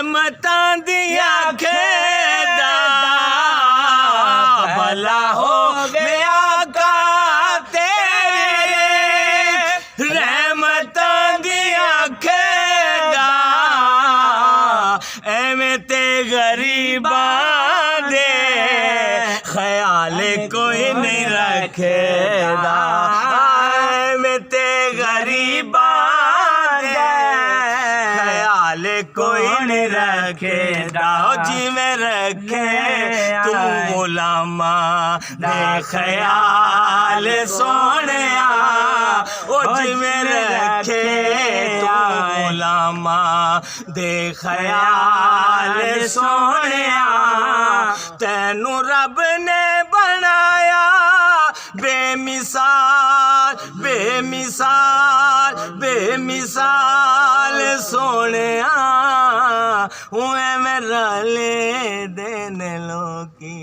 रहमतां दिया खेदा भला हो गया का तेरे रहमतां दिया खेदा एवें ते गरीबां दे ख्याल कोई नहीं रखेदा एवें ते गरीबां दे ख्याल कोई नहीं रखेदा जिवें रखे तू गुलामा दे ख्याल सोहणिया ओ जिवें रखे तू गुलामा दे ख्याल सोहणिया तैनू रब ने बनाया बेमिसाल बेमिसाल बेमिसाल सोहणिया हुए मेरा ले देने लोकी।